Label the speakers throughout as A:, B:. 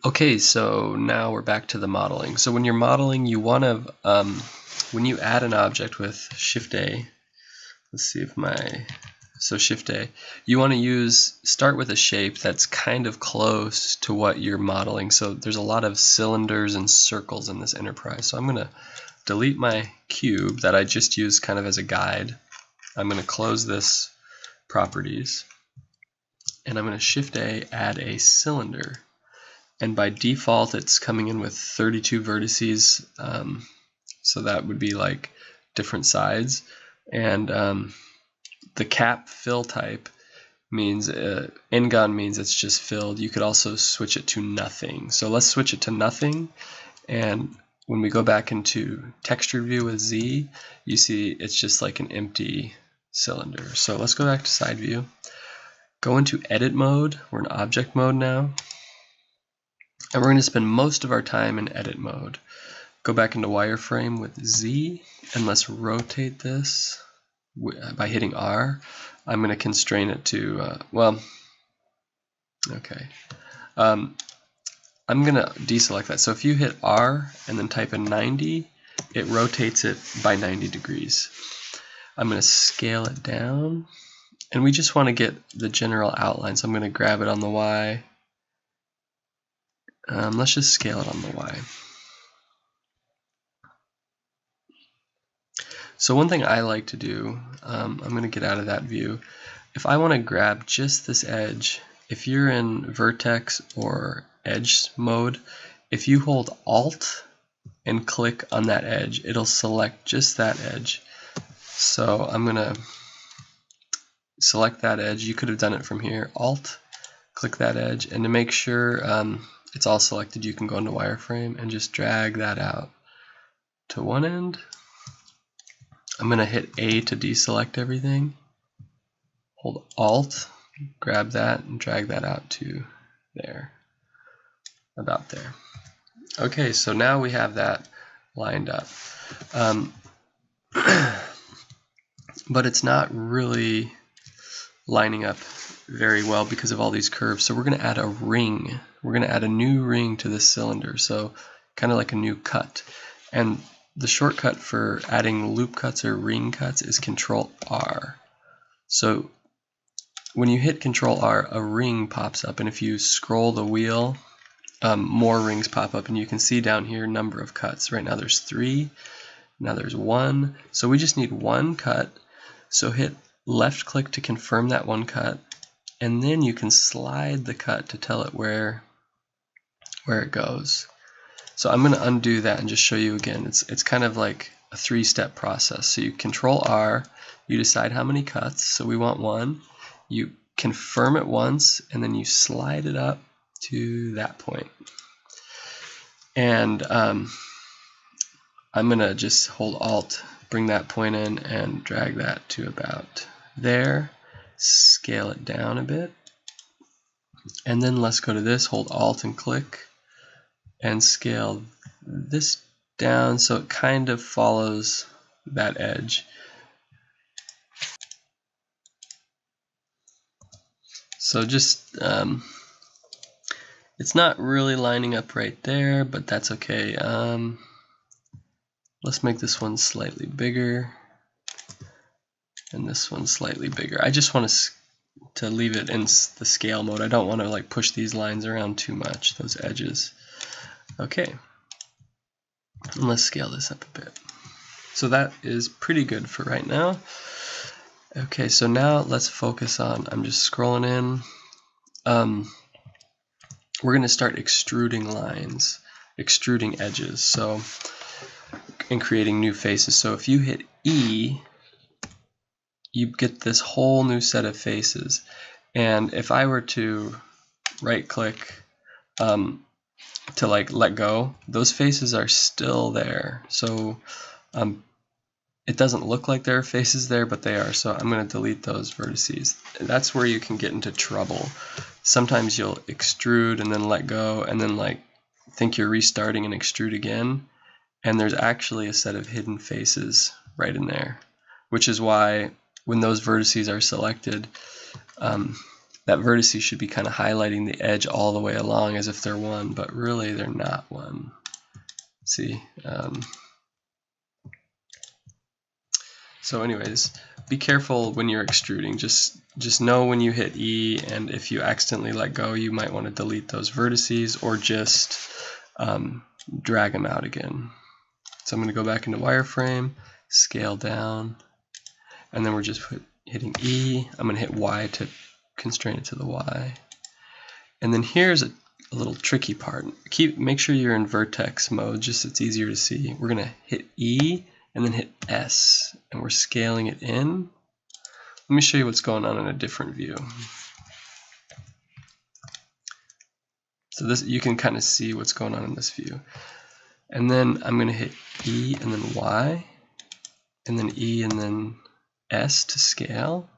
A: Okay, so now we're back to the modeling. So when you're modeling, you want to, when you add an object with Shift A, let's see if so Shift A, you want to start with a shape that's kind of close to what you're modeling. So there's a lot of cylinders and circles in this enterprise. So I'm going to delete my cube that I just used kind of as a guide. I'm going to close this properties, and I'm going to Shift A, add a cylinder. And by default, it's coming in with 32 vertices, so that would be like different sides. And the cap fill type means n-gon means it's just filled. You could also switch it to nothing. So let's switch it to nothing. And when we go back into texture view with Z, you see it's just like an empty cylinder. So let's go back to side view. Go into edit mode. We're in object mode now. And we're going to spend most of our time in edit mode. Go back into wireframe with Z, and let's rotate this by hitting R. I'm going to constrain it to, okay. I'm going to deselect that. So if you hit R and then type in 90, it rotates it by 90 degrees. I'm going to scale it down, and we just want to get the general outline. So I'm going to grab it on the Y. Let's just scale it on the Y. So one thing I like to do, I'm going to get out of that view. If I want to grab just this edge, if you're in vertex or edge mode, if you hold Alt and click on that edge, it'll select just that edge. So I'm going to select that edge. You could have done it from here. Alt, click that edge, and to make sure it's all selected, you can go into wireframe and just drag that out to one end. I'm going to hit A to deselect everything. Hold Alt, grab that, and drag that out to there, about there. Okay, so now we have that lined up. But it's not really lining up very well because of all these curves. So we're going to add a ring. We're going to add a new ring to this cylinder, so kind of like a new cut. And the shortcut for adding loop cuts or ring cuts is Control R. So when you hit Control R, a ring pops up, and if you scroll the wheel, more rings pop up, and you can see down here number of cuts. Right now there's 3, now there's 1, so we just need one cut. So hit left click to confirm that one cut, and then you can slide the cut to tell it where it goes. So I'm going to undo that and just show you again. It's kind of like a 3-step process. So you Control R, you decide how many cuts, so we want 1. You confirm it once, and then you slide it up to that point. And I'm going to just hold Alt, bring that point in, and drag that to about there. Scale it down a bit. And then let's go to this, hold Alt and click, and scale this down so it kind of follows that edge. So just, it's not really lining up right there, but that's okay. Let's make this one slightly bigger, and this one slightly bigger. I just want to leave it in the scale mode. I don't want to like push these lines around too much, those edges. Okay, and let's scale this up a bit. So that is pretty good for right now. Okay, so now let's focus on, I'm just scrolling in. We're going to start extruding lines, extruding edges, so, and creating new faces. So if you hit E, you get this whole new set of faces. And if I were to right click to like let go, those faces are still there. So it doesn't look like there are faces there, but they are. So I'm going to delete those vertices. That's where you can get into trouble. Sometimes you'll extrude and then let go, and then like think you're restarting and extrude again. And there's actually a set of hidden faces right in there, which is why when those vertices are selected, that vertices should be kind of highlighting the edge all the way along as if they're one, but really they're not one. See? So anyways, be careful when you're extruding. Just know when you hit E, and if you accidentally let go, you might want to delete those vertices or just drag them out again. So I'm going to go back into wireframe, scale down, and then we're just hitting E. I'm going to hit Y to constrain it to the Y. And then here's a little tricky part. Make sure you're in vertex mode, just so it's easier to see. We're going to hit E and then hit S, and we're scaling it in. Let me show you what's going on in a different view. So this, you can kind of see what's going on in this view. And then I'm going to hit E and then Y, and then E and then S to scale,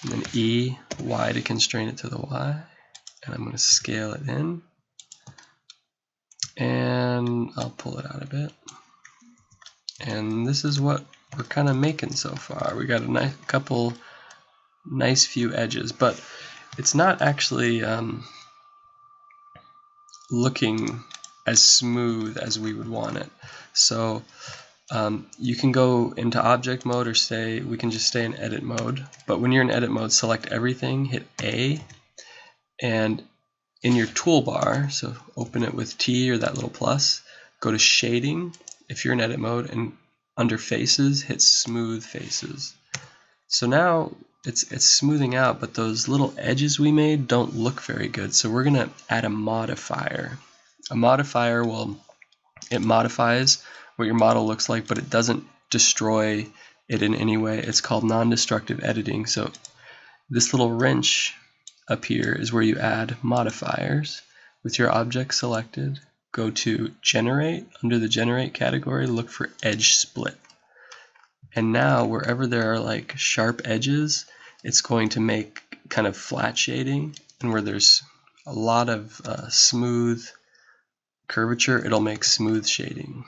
A: and then E, Y to constrain it to the Y, and I'm going to scale it in, and I'll pull it out a bit. And this is what we're kind of making so far. We got a couple nice few edges, but it's not actually looking as smooth as we would want it. So you can go into object mode, or we can just stay in edit mode. But when you're in edit mode, select everything, hit A, and in your toolbar, so open it with T or that little plus, go to shading if you're in edit mode, and under faces, hit smooth faces. So now it's smoothing out, but those little edges we made don't look very good. So we're going to add a modifier. A modifier, well, it modifies what your model looks like, but it doesn't destroy it in any way. It's called non-destructive editing. So this little wrench up here is where you add modifiers. With your object selected, go to Generate. Under the Generate category, look for Edge Split. And now wherever there are like sharp edges, it's going to make kind of flat shading, and where there's a lot of smooth curvature, it'll make smooth shading,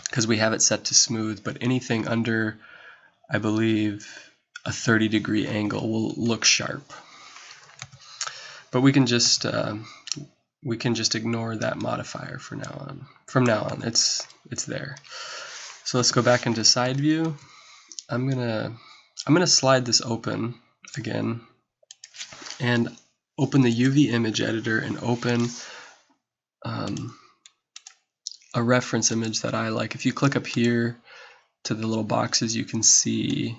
A: because we have it set to smooth. But anything under, I believe, a 30-degree angle will look sharp. But we can just ignore that modifier for now on. From now on, it's there. So let's go back into side view. I'm gonna slide this open again, and open the UV image editor and open a reference image that I like. If you click up here to the little boxes, you can see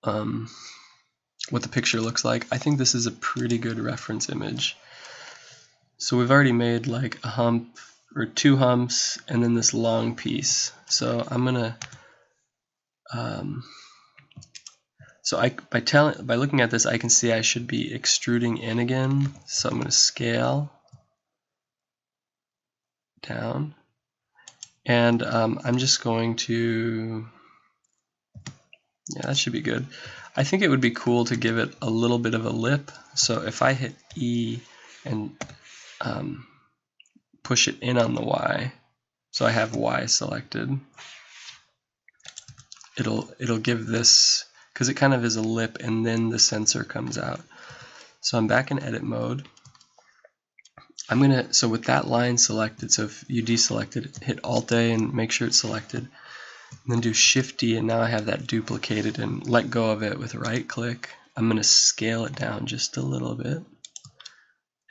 A: what the picture looks like. I think this is a pretty good reference image. So we've already made like a hump or two humps and then this long piece. So I'm gonna by looking at this, I can see I should be extruding in again. So I'm gonna scale down, and I'm just going to, yeah, that should be good. I think it would be cool to give it a little bit of a lip. So if I hit E and push it in on the Y, so I have Y selected, it'll give this, because it kind of is a lip and then the sensor comes out. So I'm back in edit mode. So with that line selected, so if you deselect it, hit Alt-A and make sure it's selected, and then do Shift-D, and now I have that duplicated, and let go of it with right click. I'm going to scale it down just a little bit,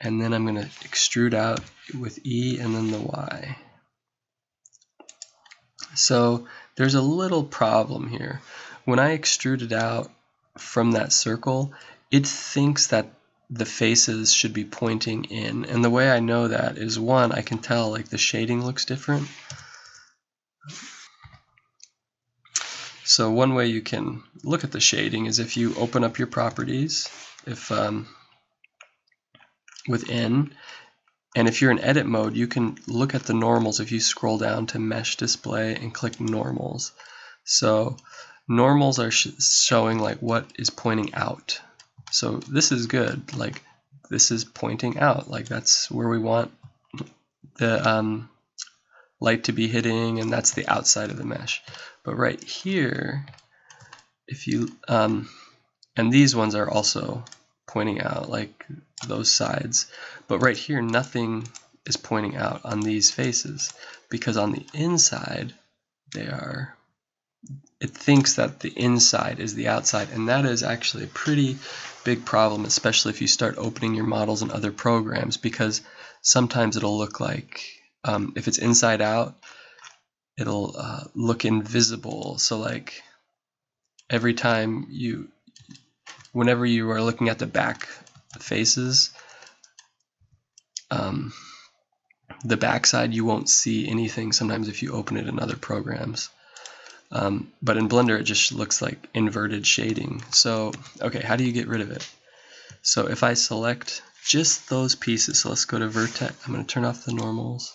A: and then I'm going to extrude out with E and then the Y. So there's a little problem here. When I extrude it out from that circle, it thinks that the faces should be pointing in, and the way I know that is, one, I can tell like the shading looks different. So one way you can look at the shading is if you open up your properties, within, and if you're in edit mode, you can look at the normals. If you scroll down to mesh display and click normals, so normals are showing like what is pointing out. So this is good, like this is pointing out, like that's where we want the light to be hitting, and that's the outside of the mesh. But right here, if you and these ones are also pointing out, like those sides. But right here, nothing is pointing out on these faces, because on the inside, it thinks that the inside is the outside, and that is actually a pretty big problem, especially if you start opening your models in other programs, because sometimes it'll look like, if it's inside out, it'll look invisible. So like every time whenever you are looking at the back faces, the back side, you won't see anything sometimes if you open it in other programs. But in Blender, it just looks like inverted shading. So, okay, how do you get rid of it? So if I select just those pieces, so let's go to vertex, I'm going to turn off the normals,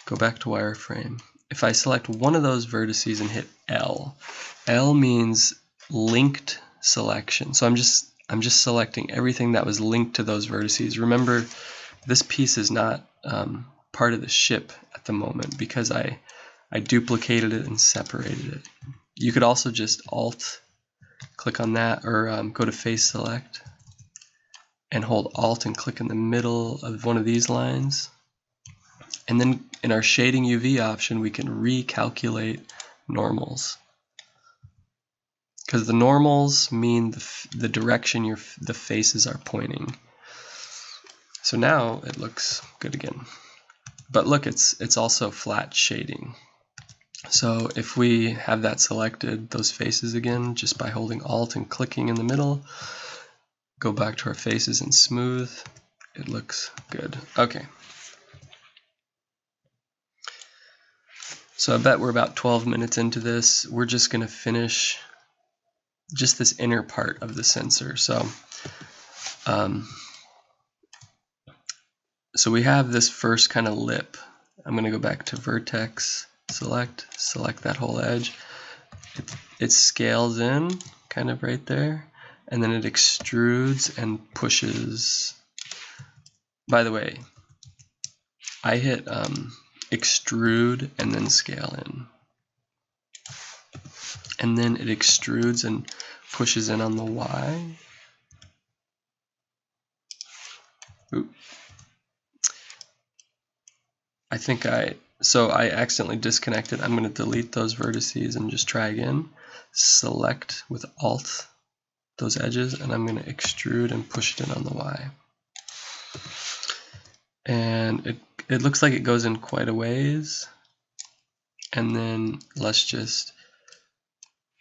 A: go back to wireframe. If I select one of those vertices and hit L, L means linked selection. So I'm just selecting everything that was linked to those vertices. Remember, this piece is not part of the ship at the moment because I duplicated it and separated it. You could also just Alt click on that, or go to Face Select and hold Alt and click in the middle of one of these lines. And then in our Shading UV option, we can recalculate normals, because the normals mean the direction the faces are pointing. So now it looks good again. But look, it's also flat shading. So if we have that selected, those faces again, just by holding Alt and clicking in the middle, go back to our faces and smooth, it looks good. Okay. So I bet we're about 12 minutes into this. We're just going to finish just this inner part of the sensor. So so we have this first kind of lip. I'm going to go back to vertex, select that whole edge. It scales in kind of right there, and then it extrudes and pushes. By the way, I hit extrude and then scale in, and then it extrudes and pushes in on the Y. Oop. So I accidentally disconnected. I'm going to delete those vertices and just try again. Select with Alt those edges, and I'm going to extrude and push it in on the Y. And it looks like it goes in quite a ways. And then let's just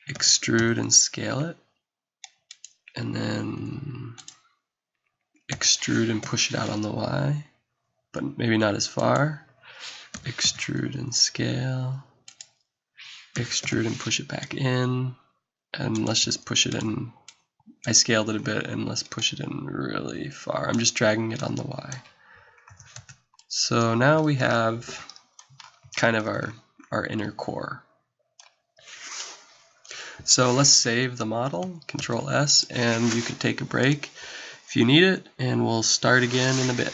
A: extrude and scale it. And then extrude and push it out on the Y, but maybe not as far. Extrude and scale, extrude and push it back in, and let's just push it in. I scaled it a bit, and let's push it in really far. I'm just dragging it on the Y. So now we have kind of our inner core. So let's save the model, Control S, and you can take a break if you need it, and we'll start again in a bit.